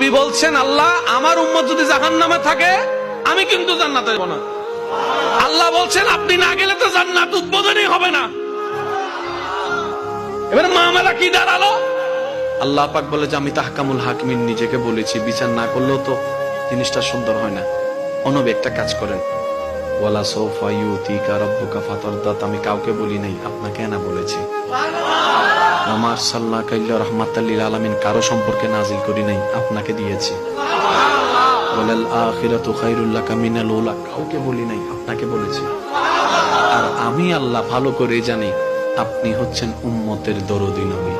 নবী বলছেন, আল্লাহ আমার উম্মত যদি জাহান্নামে থাকে আমি কিন্তু জান্নাতে যাব না। আল্লাহ বলছেন আপনি না গেলে তো জান্নাত উদ্বোধনই হবে না। এবার মামলা কি দাঁড়ালো? আল্লাহ পাক বলে যে আমি তাহকামুল হাকিমিন নিজেকে বলেছি, বিচার না করলেও তো জিনিসটা সুন্দর হয় না। অনবে একটা কাজ করেন, ওয়ালা সাউফা ইউতিকা রাব্বুকা ফাতারদা, আমি কাউকে বলি নাই, আপনাকে না বলেছি। ওমা আরসালনাকা ইল্লা রাহমাতাল লিল আলামিন, কারো সম্পর্কে নাজিল করি নাই, আপনাকে দিয়েছি। ওয়ালাল আখিরাতু খায়রুল লাকা মিনাল উলা, কাউকে বলি নাই, আপনাকে বলেছি। আর আমি আল্লাহ ভালো করে জানি আপনি হচ্ছেন উম্মতের দরদি নবী।